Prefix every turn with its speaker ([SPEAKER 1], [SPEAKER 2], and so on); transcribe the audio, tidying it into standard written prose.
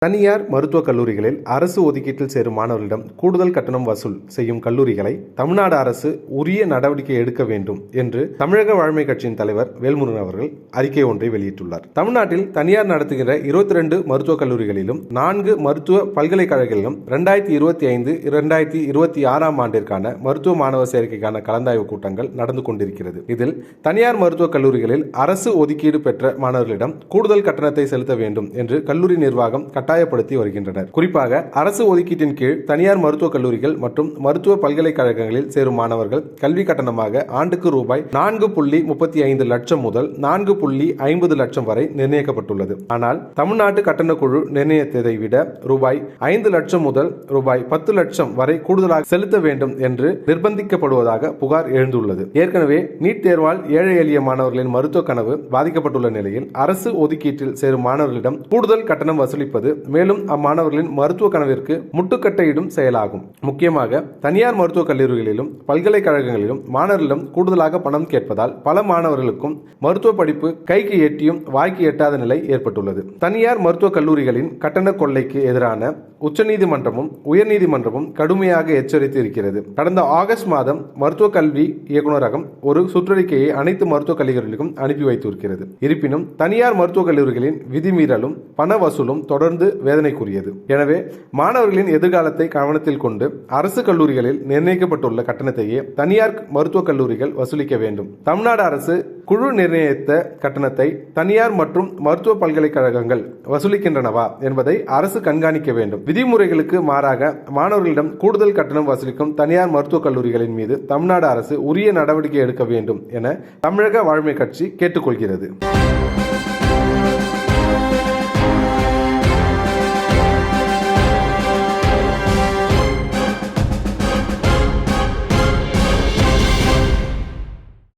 [SPEAKER 1] தனியார் மருத்துவக் கல்லூரிகளில் அரசு ஒதுக்கீட்டில் சேரும் மாணவர்களிடம் கூடுதல் கட்டணம் வசூல் செய்யும் கல்லூரிகளை தமிழ்நாடு அரசு உரிய நடவடிக்கை எடுக்க வேண்டும் என்று தமிழக வாழ்மை கட்சியின் தலைவர் வேல்முருகன் அவர்கள் அறிக்கை ஒன்றை வெளியிட்டுள்ளார். தமிழ்நாட்டில் தனியார் நடத்துகிற 22 மருத்துவக் கல்லூரிகளிலும் 4 மருத்துவ பல்கலைக்கழகங்களிலும் 2025-2026 ஆண்டிற்கான மருத்துவ மாணவர் சேர்க்கைக்கான கலந்தாய்வு கூட்டங்கள் நடந்து கொண்டிருக்கிறது. இதில் தனியார் மருத்துவக் கல்லூரிகளில் அரசு ஒதுக்கீடு பெற்ற மாணவர்களிடம் கூடுதல் கட்டணத்தை செலுத்த வேண்டும் என்று கல்லூரி நிர்வாகம் கட்டாயப்படுத்தி வருகின்றனர். குறிப்பாக அரசு ஒதுக்கீட்டின் கீழ் தனியார் மருத்துவக் கல்லூரிகள் மற்றும் மருத்துவ பல்கலைக்கழகங்களில் சேரும் மாணவர்கள் கல்வி கட்டணமாக ஆண்டுக்கு ரூபாய் 4.35 லட்சம் முதல் 4.50 லட்சம் வரை நிர்ணயிக்கப்பட்டுள்ளது. ஆனால் தமிழ்நாட்டு கட்டணக்குழு நிர்ணயித்ததை விட ரூபாய் 5 லட்சம் முதல் ரூபாய் 10 லட்சம் வரை கூடுதலாக செலுத்த வேண்டும் என்று நிர்பந்திக்கப்படுவதாக புகார் எழுந்துள்ளது. ஏற்கனவே நீட் தேர்வால் ஏழை எளிய மாணவர்களின் மருத்துவ கனவு பாதிக்கப்பட்டுள்ள நிலையில் அரசு ஒதுக்கீட்டில் சேரும் மாணவர்களிடம் கூடுதல் கட்டணம் வசூலிப்பது மேலும் அம்மாணவர்களின் மருத்துவ கனவிற்கு முட்டுக்கட்டையிடும் செயலாகும். முக்கியமாக தனியார் மருத்துவக் கல்லூரிகளிலும் பல்கலைக்கழகங்களிலும் மாணவர்களிடம் கூடுதலாக பணம் கேட்பதால் பல மாணவர்களுக்கும் மருத்துவ படிப்பு கைக்கு எட்டியும் வாய்க்கு எட்டாத நிலை ஏற்பட்டுள்ளது. தனியார் மருத்துவக் கல்லூரிகளின் கட்டண கொள்ளைக்கு எதிரான உச்சநீதிமன்றமும் உயர்நீதிமன்றமும் கடுமையாக எச்சரித்து இருக்கிறது. கடந்த ஆகஸ்ட் மாதம் மருத்துவ கல்வி இயக்குநரகம் ஒரு சுற்றறிக்கையை அனைத்து மருத்துவக் கல்லூரிகளுக்கும் அனுப்பி வைத்திருக்கிறது. இருப்பினும் தனியார் மருத்துவக் கல்லூரிகளின் விதிமீறலும் பண வசூலும் தொடர்ந்து வேதனைக்குரியது. எனவே மாணவர்களின் எதிர்காலத்தை கவனத்தில் கொண்டு அரசு கல்லூரிகளில் நிர்ணயிக்கப்பட்டுள்ள கட்டணத்தையே தனியார் மருத்துவக் கல்லூரிகள் வசூலிக்க வேண்டும். தமிழ்நாடு அரசு குழு நிர்ணயித்த கட்டணத்தை தனியார் மற்றும் மருத்துவ பல்கலைக்கழகங்கள் வசூலிக்கின்றனவா என்பதை அரசு கண்காணிக்க வேண்டும். விதிமுறைகளுக்கு மாறாக மாணவர்களிடம் கூடுதல் கட்டணம் வசூலிக்கும் தனியார் மருத்துவக் கல்லூரிகளின் மீது தமிழ்நாடு அரசு உரிய நடவடிக்கை எடுக்க வேண்டும் என தமிழக வாழ்மை கட்சி கேட்டுக்கொள்கிறது.